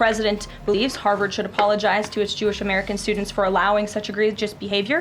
president believes Harvard should apologize to its Jewish American students for allowing such egregious behavior.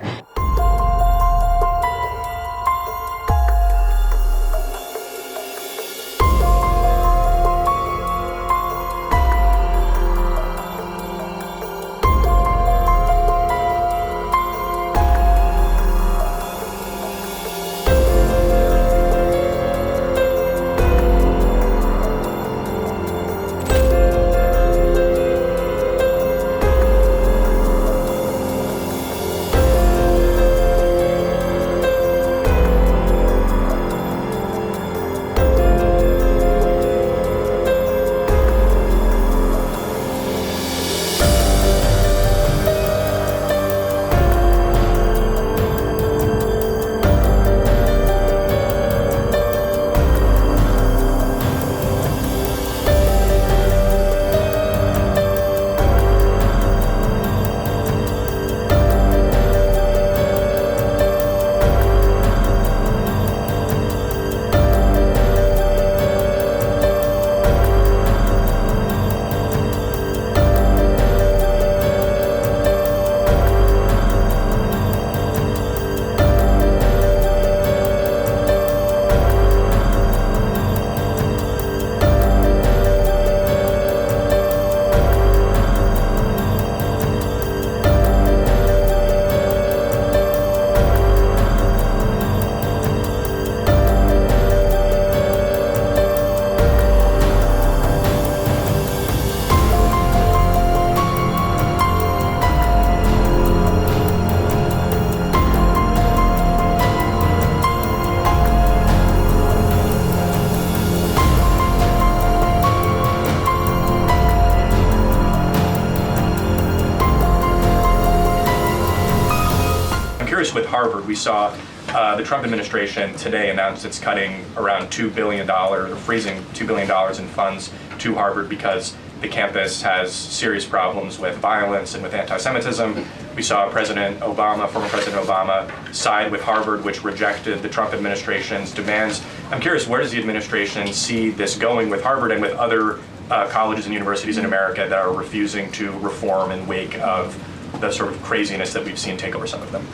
With Harvard, we saw the Trump administration today announce it's cutting around $2 billion, or freezing $2 billion in funds to Harvard because the campus has serious problems with violence and with anti-Semitism. We saw President Obama, former President Obama, side with Harvard, which rejected the Trump administration's demands. I'm curious, where does the administration see this going with Harvard and with other colleges and universities in America that are refusing to reform in wake of the sort of craziness that we've seen take over some of them?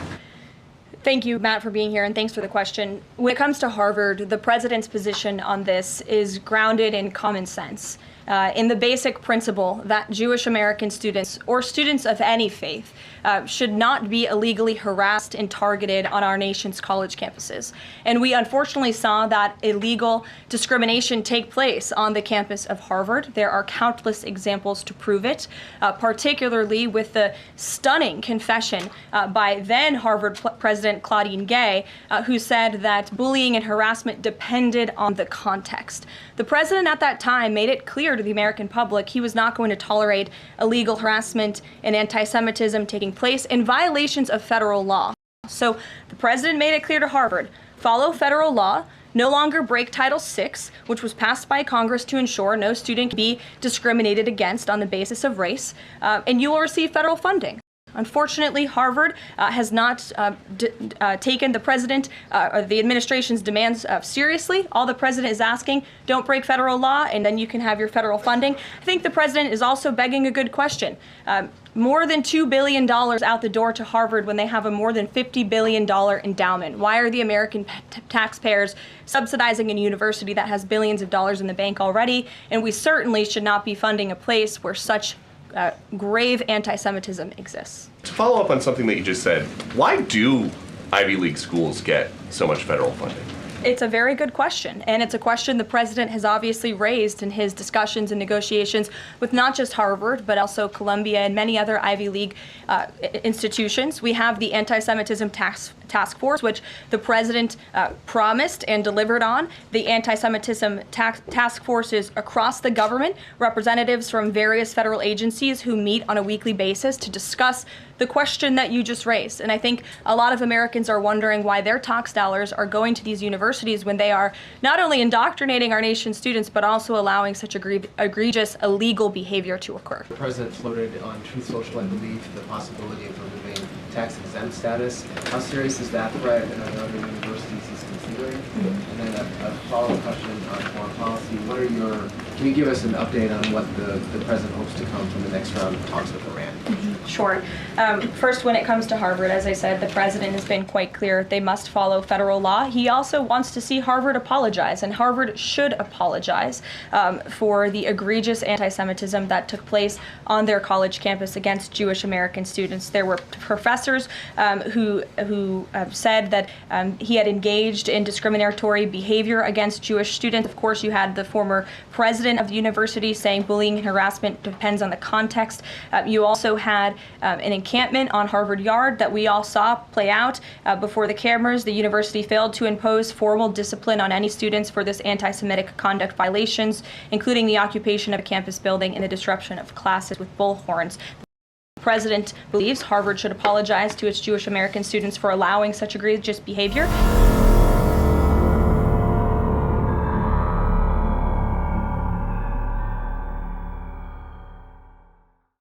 Thank you, Matt, for being here, and thanks for the question. When it comes to Harvard, the president's position on this is grounded in common sense, in the basic principle that Jewish American students, or students of any faith, should not be illegally harassed and targeted on our nation's college campuses. And we unfortunately saw that illegal discrimination take place on the campus of Harvard. There are countless examples to prove it, particularly with the stunning confession by then Harvard President Claudine Gay, who said that bullying and harassment depended on the context. The president at that time made it clear to the American public he was not going to tolerate illegal harassment and anti-Semitism taking place in violations of federal law. So the president made it clear to Harvard, follow federal law, no longer break Title VI, which was passed by Congress to ensure no student can be discriminated against on the basis of race, and you will receive federal funding. Unfortunately, Harvard has not taken the president or the administration's demands seriously. All the president is asking, don't break federal law, and then you can have your federal funding. I think the president is also begging a good question. More than $2 billion out the door to Harvard when they have a more than $50 billion endowment. Why are the American taxpayers subsidizing a university that has billions of dollars in the bank already? And we certainly should not be funding a place where such grave anti-Semitism exists. To follow up on something that you just said, why do Ivy League schools get so much federal funding? It's a very good question, and it's a question the president has obviously raised in his discussions and negotiations with not just Harvard, but also Columbia and many other Ivy League institutions. We have the Anti-Semitism Task Force, which the president promised and delivered on. The Anti-Semitism Task Force is across the government, representatives from various federal agencies who meet on a weekly basis to discuss the question that you just raised. And I think a lot of Americans are wondering why their tax dollars are going to these universities when they are not only indoctrinating our nation's students, but also allowing such egregious illegal behavior to occur. The president floated on Truth Social, I believe, the possibility of removing tax-exempt status. How serious is that threat, and are there other universities he's considering? And then a follow-up question on foreign policy. Can you give us an update on what the president hopes to come from the next round of talks with Iran? Sure. First, when it comes to Harvard, as I said, the president has been quite clear they must follow federal law. He also wants to see Harvard apologize, and Harvard should apologize for the egregious anti-Semitism that took place on their college campus against Jewish American students. There were professors who said that he had engaged in discriminatory behavior against Jewish students. Of course, you had the former president of the university saying bullying and harassment depends on the context. You also had an encampment on Harvard Yard that we all saw play out before the cameras. The university failed to impose formal discipline on any students for this anti-Semitic conduct violations, including the occupation of a campus building and the disruption of classes with bullhorns. The president believes Harvard should apologize to its Jewish American students for allowing such egregious behavior.